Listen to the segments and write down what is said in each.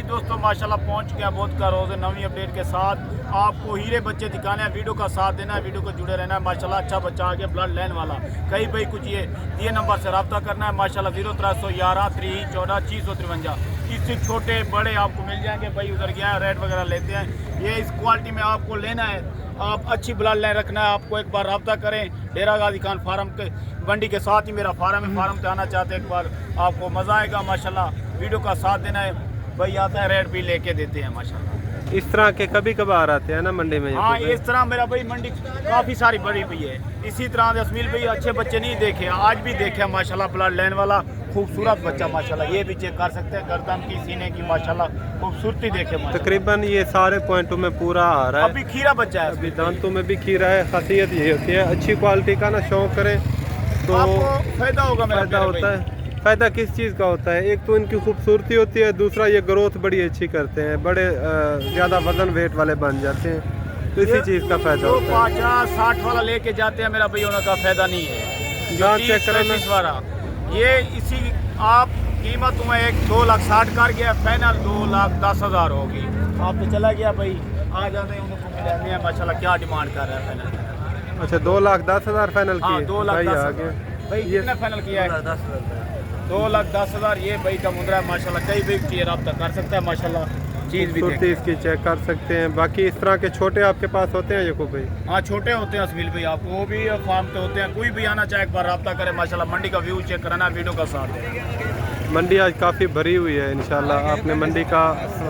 दोस्तों माशाल्लाह पहुंच चुके हैं बहुत का रोज़ नवी अपडेट के साथ। आपको हीरे बच्चे दिखाने हैं, वीडियो का साथ देना है, वीडियो को जुड़े रहना है। माशाल्लाह अच्छा बच्चा आ गया ब्लड लाइन वाला। कई भाई कुछ ये नंबर से रब्ता करना है माशाल्लाह 0311 314 653। इससे छोटे बड़े आपको मिल जाएंगे। भाई उधर गया है, रेट वगैरह लेते हैं। ये इस क्वालिटी में आपको लेना है, आप अच्छी ब्लड लाइन रखना है। आपको एक बार रब्ता करें डेरा गाजी खान फार्म के मंडी के साथ ही मेरा फार्म है। फार्म पे आना चाहते हैं एक बार, आपको मज़ा आएगा माशाल्लाह। वीडियो का साथ देना है भाई, आता है रेट भी लेके देते हैं माशाल्लाह। इस तरह के कभी कभार आते हैं ना मंडी में? हाँ इस तरह मेरा भाई मंडी काफ़ी सारी बड़ी हुई है। इसी तरह जसमील भाई अच्छे बच्चे नहीं देखे, आज भी देखे माशाल्लाह। ब्लड लाइन वाला खूबसूरत बच्चा माशाल्लाह, ये भी चेक कर सकते हैं। गर्दन की सीने की माशाल्लाह खूबसूरती देखे। तकरीबन ये सारे पॉइंटों में पूरा आ रहा है। अभी खीरा बच्चा है, अभी दांतों में भी खीरा है। खासियत ये होती है अच्छी क्वालिटी का ना शौक करें तो फायदा होगा। फायदा होता है। फ़ायदा किस चीज़ का होता है? एक तो इनकी खूबसूरती होती है, दूसरा ये ग्रोथ बड़ी अच्छी करते हैं, बड़े ज़्यादा वजन वेट वाले बन जाते हैं, तो इसी चीज़ का फ़ायदा होता है। 50-60 वाला लेके जाते हैं मेरा भाई, उनका फ़ायदा नहीं है। दांत चेक करना वाला ये इसी आप कीमत में 2,60,000 कर गया, फाइनल 2,10,000 होगी। आप तो चला गया भाई, आ जाते हैं उनको मिलाते हैं माशाल्लाह। क्या डिमांड कर रहा है फाइनल? अच्छा 2,10,000 फाइनल की? 2,10,000 भाई कितना फाइनल किया है? 2,10,000 ये भाई का मुद्रा है माशाल्लाह। कई भी चीज़ रब्ता कर सकता है माशाल्लाह, चीज़ भी खूबसूरती इसकी चेक कर सकते हैं। बाकी इस तरह के छोटे आपके पास होते हैं यकूब भाई? हाँ छोटे होते हैं असमील भाई, आपको वो भी फार्म पे होते हैं। कोई भी आना चाहे एक बार रब्ता करे माशाल्लाह। मंडी का व्यू चेक कराना, वीडियो का साथ देना। मंडी आज काफ़ी भरी हुई है इंशाल्लाह। आपने मंडी का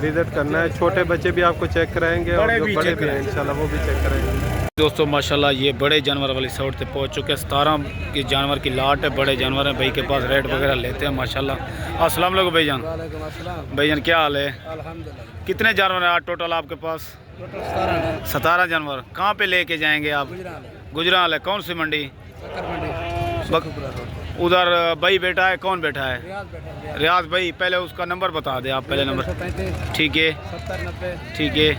विज़िट करना है। छोटे बच्चे भी आपको चेक कराएंगे और जो बड़े भी हैं इंशाल्लाह वो भी चेक कराएंगे। दोस्तों माशाल्लाह ये बड़े जानवर वाली साइड पे पहुंच चुके हैं। 17 की जानवर की लाट है, बड़े जानवर हैं भाई के पास। रेट वगैरह लेते हैं माशाल्लाह। अस्सलाम वालेकुम भाईजान। भाईजान क्या हाल है? अल्हम्दुलिल्लाह। कितने जानवर हैं आज टोटल आपके पास? 17 जानवर। कहाँ पे लेके जाएंगे आप? गुजराल है। कौन सी मंडी? उधर भाई बैठा है, कौन बैठा है? रियाज भाई। पहले उसका नंबर बता दे आप, पहले नंबर। ठीक है ठीक है।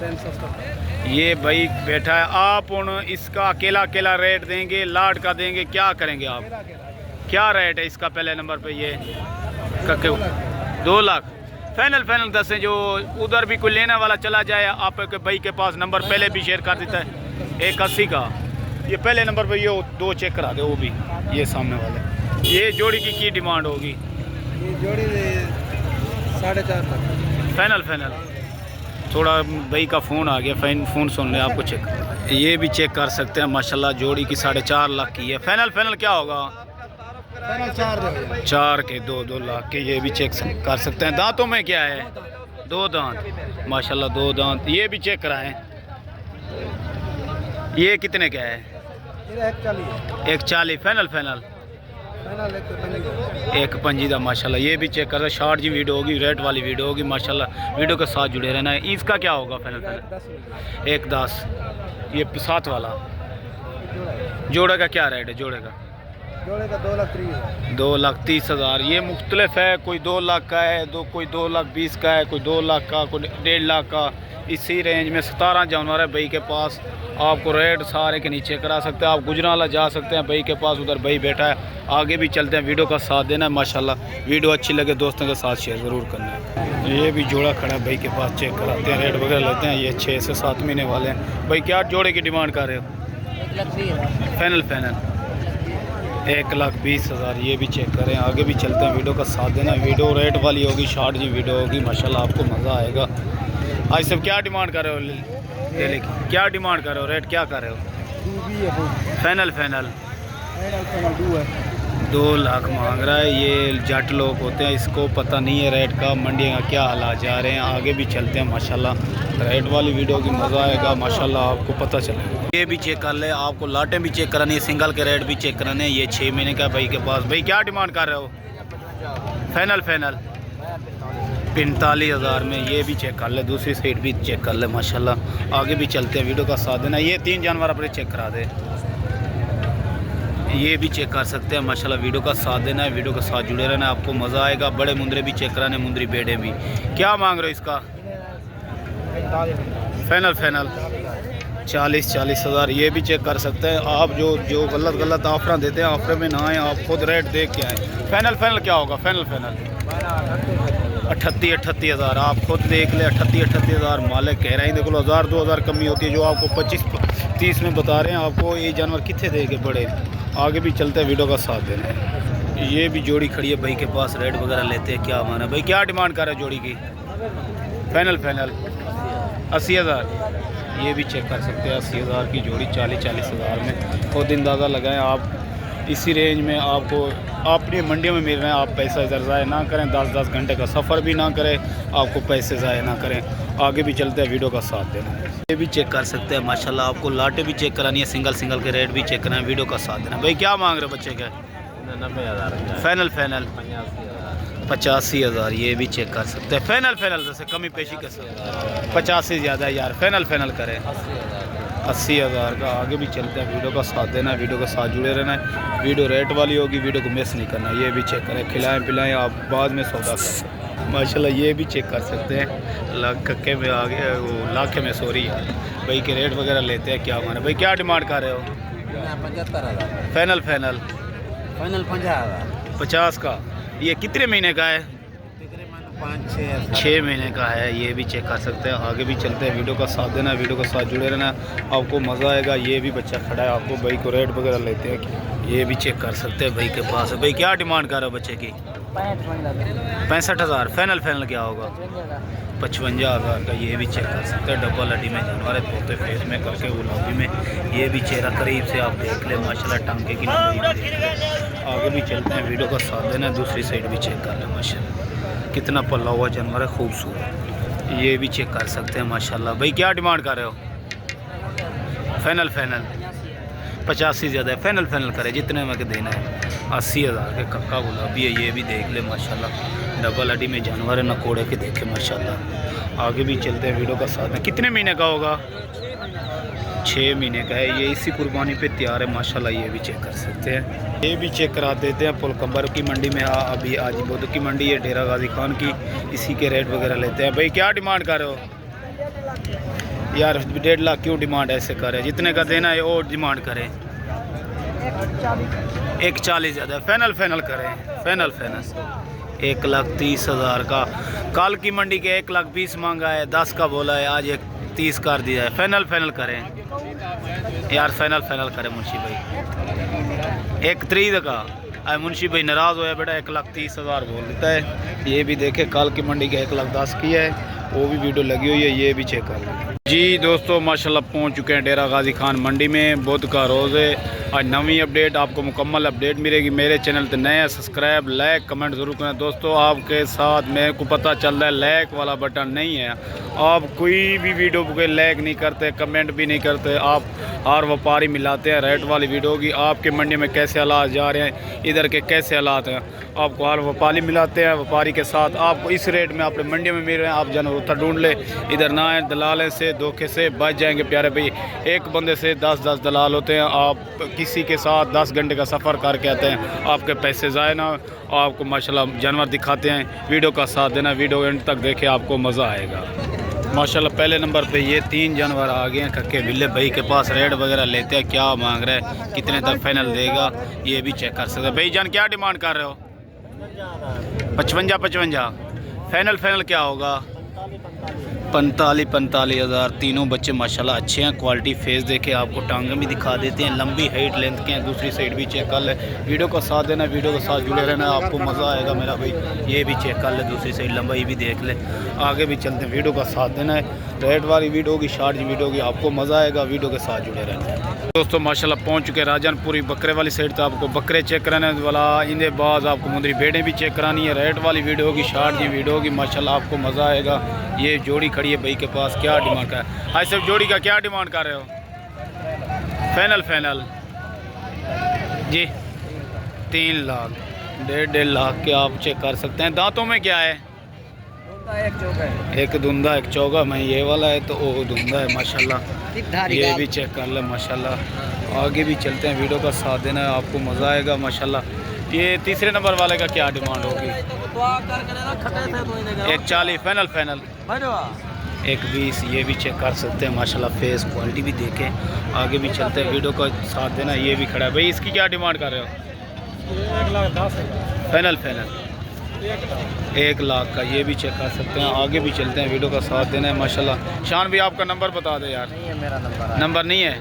ये भाई बैठा है। आप उन इसका अकेला रेट देंगे, लाट का देंगे, क्या करेंगे आप? क्या रेट है इसका पहले नंबर पे? ये 2 लाख फाइनल 10 है। जो उधर भी कोई लेने वाला चला जाए आप भाई के पास, नंबर पहले भी शेयर कर देता है 180 का। ये पहले नंबर पे ये 2 चेक करा दे, वो भी ये सामने वाले। ये जोड़ी की डिमांड होगी? ये जोड़ी 4.5 लाख फाइनल। थोड़ा भाई का फ़ोन आ गया, फ़ोन सुन ले, आपको चेक ये भी चेक कर सकते हैं माशाल्लाह। जोड़ी की 4.5 लाख की है। फाइनल क्या होगा? 4 के 2 लाख के। ये भी चेक कर सकते हैं। दांतों में क्या है? 2 दांत माशाल्लाह, 2 दांत। ये भी चेक कराएं। ये कितने का है? 140 फाइनल 1.25 माशाल्लाह। ये भी चेक कर रहे हैं। शॉर्ट जी वीडियो होगी, रेट वाली वीडियो होगी माशाल्लाह। वीडियो के साथ जुड़े रहना है। इसका क्या होगा फाइनल? 1.10। ये 7 वाला जोड़े का क्या रेट है? जोड़े का 2,30,000। ये मुख्तलिफ है, कोई 2 लाख का है, कोई 2,20,000 का है, कोई 2 लाख का, कोई 1.5 लाख का। इसी रेंज में 17 जानवर है भाई के पास। आपको रेट सारे के नीचे करा सकते हैं। आप गुजराला जा सकते हैं भाई के पास, उधर भाई बैठा है। आगे भी चलते हैं, वीडियो का साथ देना है माशाल्लाह। वीडियो अच्छी लगे दोस्तों के साथ शेयर ज़रूर करना है। ये भी जोड़ा खड़ा है भाई के पास, चेक कराते हैं, रेट वगैरह लेते हैं। ये 6 से 7 महीने वाले हैं भाई। क्या जोड़े की डिमांड कर रहे हो? फाइनल 1,20,000। ये भी चेक करें। आगे भी चलते हैं, वीडियो का साथ देना। वीडियो रेट वाली होगी, शॉर्ट जी वीडियो होगी माशाल्लाह, आपको मज़ा आएगा। आज सब क्या डिमांड कर रहे हो? क्या डिमांड कर रहे हो? रेट क्या कर रहे हो? फाइनल 2 लाख मांग रहा है। ये जट लोग होते हैं, इसको पता नहीं है रेट का, मंडी का क्या हालात जा रहे हैं। आगे भी चलते हैं माशाल्लाह। रेट वाली वीडियो की मज़ा आएगा माशाल्लाह, आपको पता चलेगा। ये भी चेक कर ले, आपको लाटें भी चेक करानी है, सिंगल के रेट भी चेक कराने हैं। ये 6 महीने का भाई के पास। भाई क्या डिमांड कर रहे हो? फाइनल 45,000 में। ये भी चेक कर ले, दूसरी साइड भी चेक कर ले माशाल्लाह। आगे भी चलते हैं, वीडियो का साथ देना। ये 3 जानवर अपने चेक करा दे। ये भी चेक कर सकते हैं माशाल्लाह। वीडियो का साथ देना है, वीडियो के साथ जुड़े रहना है, आपको मज़ा आएगा। बड़े मुंदरे भी चेक कराने, मुंदरी बेड़े भी। क्या मांग रहे हो इसका? फाइनल 40,000। ये भी चेक कर सकते हैं आप। जो गलत ऑफर देते हैं, ऑफर में ना आए, आप खुद रेट देख के आए। फाइनल क्या होगा? फाइनल 38 हज़ार आप खुद देख ले। 38 हज़ार मालिक कह रहे हैं। देखो 1000 2000 कमी होती है, जो आपको 25-30 में बता रहे हैं। आपको ये जानवर कितने देंगे बड़े। आगे भी चलते हैं, वीडियो का साथ देना है। ये भी जोड़ी खड़ी है भाई के पास, रेट वगैरह लेते हैं। क्या माना भाई, क्या डिमांड कर रहे हैं जोड़ी की? फाइनल 80 हज़ार। ये भी चेक कर सकते हैं, 80 हज़ार की जोड़ी, 40 हज़ार में। खुद अंदाज़ा लगाएं आप। इसी रेंज में आपको अपनी मंडियों में मिल रहे हैं। आप पैसा इधर ज़ाया ना करें, 10-10 घंटे का सफ़र भी ना करें, आपको पैसे ज़ाया ना करें। आगे भी चलते हैं, वीडियो का साथ देना। ये भी चेक कर सकते हैं माशाल्लाह। आपको लाटे भी चेक करानी है, सिंगल के रेट भी चेक कराना है, वीडियो का साथ देना। भाई क्या मांग रहे बच्चे के? 90 हज़ार। फाइनल 85 हज़ार। ये भी चेक कर सकते हैं। फाइनल जैसे कमी पेशी के साथ 50 से ज़्यादा है यार। फाइनल करें 80 हज़ार का। आगे भी चलते हैं, वीडियो का साथ देना है, वीडियो के साथ जुड़े रहना है। वीडियो रेट वाली होगी, वीडियो को मिस नहीं करना। ये भी चेक करें, खिलाएं पिलाएं, आप बाद में सौदा करें माशाल्लाह। ये भी चेक कर सकते हैं। कक्के में आगे वो लाखे में सॉरी भाई के रेट वगैरह लेते हैं। क्या माना भाई, क्या डिमांड कर रहे हो? 75 हज़ार। फाइनल 50 का। ये कितने महीने का है? 6 महीने का है। ये भी चेक कर सकते हैं। आगे भी चलते हैं, वीडियो का साथ देना, वीडियो के साथ जुड़े रहना, आपको मज़ा आएगा। ये भी बच्चा खड़ा है, आपको भाई को रेट वगैरह लेते हैं। ये भी चेक कर सकते हैं भाई के पास। भाई क्या डिमांड कर रहे हो बच्चे की? 65 हज़ार। फाइनल क्या होगा? 55 हज़ार का। ये भी चेक कर सकते हैं। डब्बा लड्डी में जानवर है, पोते फेस में करके गुलाबी में। ये भी चेहरा करीब से आप देख लें माशाल्लाह, टांगे की लंबाई देख लें। आगे भी चलते हैं, वीडियो का साथ देना, दूसरी साइड भी चेक कर लें माशाल्लाह। कितना पल्ला हुआ जानवर है, खूबसूरत। ये भी चेक कर सकते हैं माशाल्लाह। भाई क्या डिमांड कर रहे हो? फाइनल 50 से ज़्यादा है। फाइनल करें, जितने में के देना है। 80 हज़ार के कक्का गुलाबी है। ये भी देख ले माशाल्लाह, डबल अडी में जानवर है, नकोड़े के देखे माशाल्लाह। आगे भी चलते हैं, वीडियो का साथ में। कितने महीने का होगा? 6 महीने का है। ये इसी कुर्बानी पे तैयार है माशाल्लाह। ये भी चेक कर सकते हैं। ये भी चेक करा देते हैं। पुलकम्बर की मंडी में अभी आज बुध की मंडी है, डेरा गाजी खान की। इसी के रेट वगैरह लेते हैं। भाई क्या डिमांड कर रहे हो यार? 1.5 लाख क्यों डिमांड ऐसे करे? जितने का देना है और डिमांड करें। 140 ज़्यादा। फाइनल करें। फाइनल 1,30,000 हज़ार का। कल की मंडी के 1,20,000 मांगा है, 10 का बोला है, आज 1,30 कर दिया है। फाइनल करें यार। फाइनल करें मुंशी भाई। 1,30 का। मुंशी भाई नाराज़ होया बेटा, 1,30,000 हज़ार बोल देता है। ये भी देखे, कल की मंडी के 1,10,000 की है, वो भी वीडियो लगी हुई है। ये भी चेक कर लें जी। दोस्तों माशाल्लाह पहुंच चुके हैं डेरा गाजी खान मंडी में। बुध का रोज़ है। आज नवी अपडेट, आपको मुकम्मल अपडेट मिलेगी। मेरे चैनल पे नए सब्सक्राइब, लाइक, कमेंट ज़रूर करें। दोस्तों आपके साथ मेरे को पता चल रहा है लाइक वाला बटन नहीं है। आप कोई भी वीडियो को लाइक नहीं करते, कमेंट भी नहीं करते। आप हर व्यापारी मिलाते हैं रेट वाली वीडियो की। आपके मंडी में कैसे हालात जा रहे हैं, इधर के कैसे हालात हैं, आपको हर व्यापारी मिलाते हैं। व्यापारी के साथ आपको इस रेट में अपने मंडी में मिल रहे हैं। आप जानवर उतर ढूंढ ले, इधर ना आए, दलालें से धोखे से बच जाएंगे प्यारे भाई। एक बंदे से 10-10 दलाल होते हैं। आप किसी के साथ 10 घंटे का सफ़र करके आते हैं, आपके पैसे ज़ाया ना। आपको माशाल्लाह जानवर दिखाते हैं, वीडियो का साथ देना, वीडियो एंड तक देखे, आपको मज़ा आएगा माशाल्लाह। पहले नंबर पे ये 3 जानवर आ गए हैं कक्के बिल्ले। भाई के पास रेट वगैरह लेते हैं, क्या मांग रहे हैं, कितने तक फाइनल देगा, ये भी चेक कर सकते हैं। भाई जान क्या डिमांड कर रहे हो? 55। फाइनल क्या होगा? 45 हज़ार। तीनों बच्चे माशाल्लाह अच्छे हैं। क्वालिटी फेस देखे, आपको टांगे भी दिखा देते हैं, लंबी हाइट लेंथ के हैं। दूसरी साइड भी चेक कर ले, वीडियो का साथ देना, वीडियो के साथ जुड़े रहना, आपको मज़ा आएगा मेरा भाई। ये भी चेक कर ले, दूसरी साइड लंबाई भी देख ले। आगे भी चलते हैं, वीडियो का साथ देना है। रेट वाली वीडियो की, शॉर्ट वीडियो की, आपको मज़ा आएगा, वीडियो के साथ जुड़े रहना है। दोस्तों माशाल्लाह पहुँच चुके हैं राजनपुरी बकरे वाली साइड। तो आपको बकरे चेक कराने वाला, इनके बाद आपको मुंदरी बेड़ें भी चेक करानी है। रेट वाली वीडियो की, शॉर्ट वीडियो की, माशाल्लाह आपको मज़ा आएगा। ये जोड़ी खड़ी है भाई के पास। क्या डिमांड का है? आज सब जोड़ी का क्या डिमांड कर रहे हो? फाइनल जी 3 लाख। 1.5 लाख के आप चेक कर सकते हैं। दांतों में क्या है? एक धुंधा एक चौगा में। ये वाला है तो वो धुंधा है माशाल्लाह। ये भी चेक कर ले माशाल्लाह। आगे भी चलते हैं, वीडियो का साथ देना है, आपको मज़ा आएगा माशाल्लाह। ये तीसरे नंबर वाले का क्या डिमांड होगी? 140। फाइनल 120। ये भी चेक कर सकते हैं माशाल्लाह, फेस क्वालिटी भी देखें। आगे भी चलते हैं, वीडियो का साथ देना। ये भी खड़ा है भाई, इसकी क्या डिमांड कर रहे हो? 1,10,000। फाइनल 1 लाख का, ये भी चेक कर सकते हैं। आगे भी चलते हैं, वीडियो का साथ देना है माशाल्लाह। शान भाई आपका नंबर बता दे यार। नहीं है मेरा नंबर। नंबर नहीं है,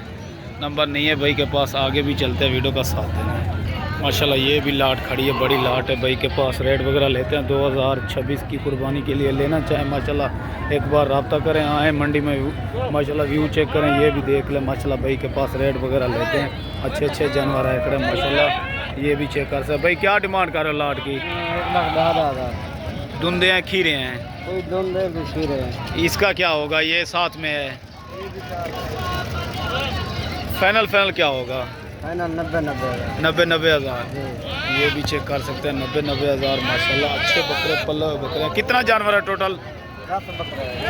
नंबर नहीं है भाई के पास। आगे भी चलते हैं, वीडियो का साथ देना है माशाल्लाह। ये भी लाट खड़ी है, बड़ी लाट है भाई के पास। रेट वगैरह लेते हैं 2026 की कुर्बानी के लिए लेना चाहें माशाल्लाह एक बार रब्ता करें, आए मंडी में माशाल्लाह, व्यू चेक करें, ये भी देख लें माशाल्लाह। भाई के पास रेट वगैरह लेते हैं, अच्छे अच्छे जानवर आए खड़े माशाल्लाह। ये भी चेक कर सकते भाई। क्या डिमांड कर रहे हो लाट की? 1,10,000। धुंधे हैं, खीरे हैं? कोई धुंधे भी खीरे हैं। इसका क्या होगा? ये साथ में है। फाइनल क्या होगा? है ना 90,000। 90,000। ये भी चेक कर सकते हैं, 90,000 माशाल्लाह। अच्छे बकरे पल्ले बकरे। कितना जानवर है टोटल?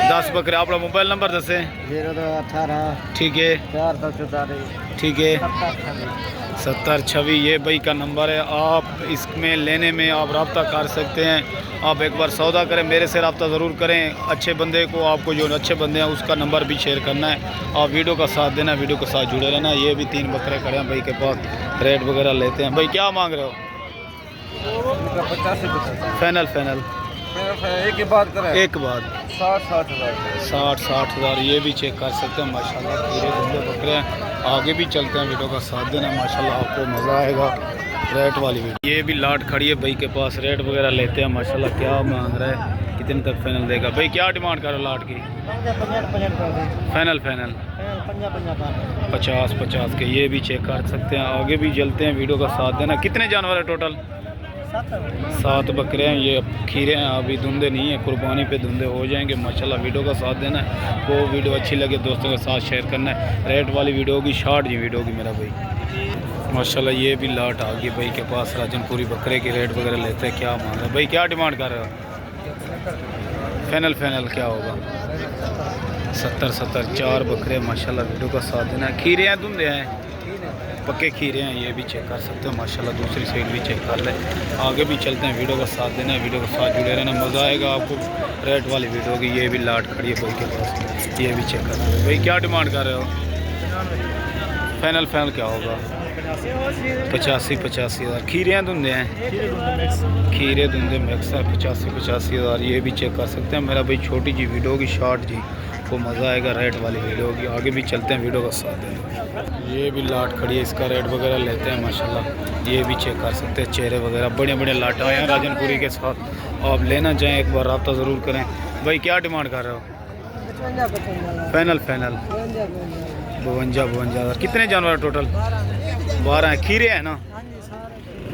10 बकरे। अपना मोबाइल नंबर दसे। 018। ठीक है, 444। ठीक है, 7026। ये भाई का नंबर है। आप इसमें लेने में आप रब्ता कर सकते हैं। आप एक बार सौदा करें, मेरे से रब्ता ज़रूर करें। अच्छे बंदे को, आपको जो अच्छे बंदे हैं उसका नंबर भी शेयर करना है। आप वीडियो का साथ देना, वीडियो के साथ जुड़े रहना। ये भी 3 बकरे खड़े हैं भाई के पास। रेट वगैरह लेते हैं भाई। क्या मांग रहे हो? 85। फाइनल एक ही बात करें। एक बात 60 हज़ार। ये भी चेक कर सकते हैं माशाल्लाह। पूरे धंधे बकरे हैं। आगे भी चलते हैं, वीडियो का साथ देना माशाल्लाह, आपको मज़ा आएगा। रेट वाली वीडियो। ये भी लाट खड़ी है भाई के पास। रेट वगैरह लेते हैं माशाल्लाह। क्या मांग रहा है, कितने तक फाइनल देगा भाई? क्या डिमांड करो लाट की? फाइनल 50 के। ये भी चेक कर सकते हैं। आगे भी चलते हैं, वीडियो का साथ देना। कितने जानवर है टोटल? 7 बकरे हैं। ये खीरे हैं, अभी धुंधे नहीं है, कुर्बानी पे धुंधे हो जाएंगे माशाल्लाह। वीडियो का साथ देना है। वो वीडियो अच्छी लगे दोस्तों के साथ शेयर करना है। रेट वाली वीडियो होगी, शॉर्ट जी वीडियो होगी मेरा भाई माशाल्लाह। ये भी लाट आ गई भाई के पास। राजनपुरी बकरे की रेट वगैरह लेते हैं। क्या मांग रहे हैं भाई? क्या डिमांड कर रहे हो? फाइनल क्या होगा? 70। 4 बकरे माशाल्लाह। वीडियो का साथ देना है। खीरे हैं, धुंधे हैं? पक्के खीरे हैं। ये भी चेक कर सकते हो माशाल्लाह। दूसरी साइड भी चेक कर लें। आगे भी चलते हैं, वीडियो का साथ देना है, वीडियो के साथ जुड़े रहना, मज़ा आएगा आपको। रेट वाली वीडियो होगी। ये भी लाट खड़ी है भाई के पास। ये भी चेक कर सकते हो भाई। क्या डिमांड कर रहे हो? फाइनल क्या होगा? 85 हज़ार। खीरे हैं, धुंधे हैं? खीरे धुंधे मिक्स है। 85 हज़ार। ये भी चेक कर सकते हैं मेरा भाई। छोटी जी वीडियो होगी, शॉर्ट जी, को मज़ा आएगा। रेट वाली वीडियो होगी। आगे भी चलते हैं, वीडियो का साथ दें। ये भी लाट खड़ी है, इसका रेट वगैरह लेते हैं माशाल्लाह। ये भी चेक कर सकते हैं। चेहरे वगैरह बड़े लाट आए हैं राजनपुरी के साथ। आप लेना चाहें एक बार रब्ता ज़रूर करें भाई। क्या डिमांड कर रहे हो? फाइनल 52 हज़ार। कितने जानवर टोटल? 12 हैं। खीरे हैं ना?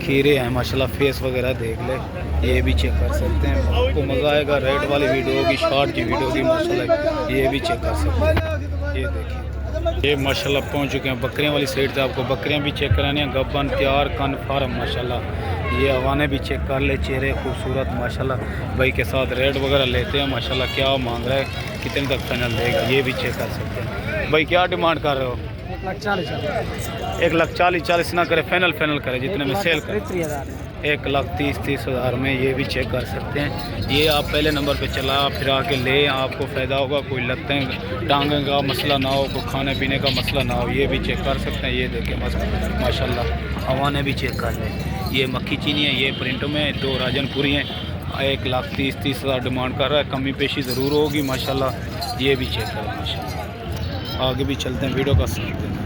खीरे हैं माशाल्लाह। फेस वगैरह देख ले। ये भी चेक कर सकते हैं, आपको मज़ा आएगा। रेट वाली वीडियो होगी, शॉर्ट की वीडियो होगी माशाल्लाह। ये भी चेक कर सकते हैं। ये देखिए, ये माशाल्लाह पहुंच चुके हैं बकरियां वाली साइड से। आपको बकरियां भी चेक करानी है। गब्बन तैयार कन्फर्म माशाल्लाह। ये हवाने भी चेक कर ले। चेहरे खूबसूरत माशाल्लाह भाई के साथ। रेट वगैरह लेते हैं माशाल्लाह। क्या मांग रहा है, कितने तक फाइनल देगा? ये भी चेक कर सकते हैं भाई। क्या डिमांड कर रहे हो? 1,40,000 ना करे, फाइनल करे जितने में सेल कर। 1,30,30 हज़ार में। ये भी चेक कर सकते हैं। ये आप पहले नंबर पे चला फिर आके ले, आपको फ़ायदा होगा। कोई लगते हैं टांगे का मसला ना हो, कोई खाने पीने का मसला ना हो। ये भी चेक कर सकते हैं। ये देखिए माशाल्लाह। हवाने भी चेक कर लें। ये मक्खी चीनी है, ये प्रिंटों में 2 राजनपुरी हैं। 1,30,30 हज़ार डिमांड कर रहा है। कमी पेशी ज़रूर होगी माशाल्लाह। ये भी चेक करें माशाल्लाह। आगे भी चलते हैं, वीडियो का साथ दें।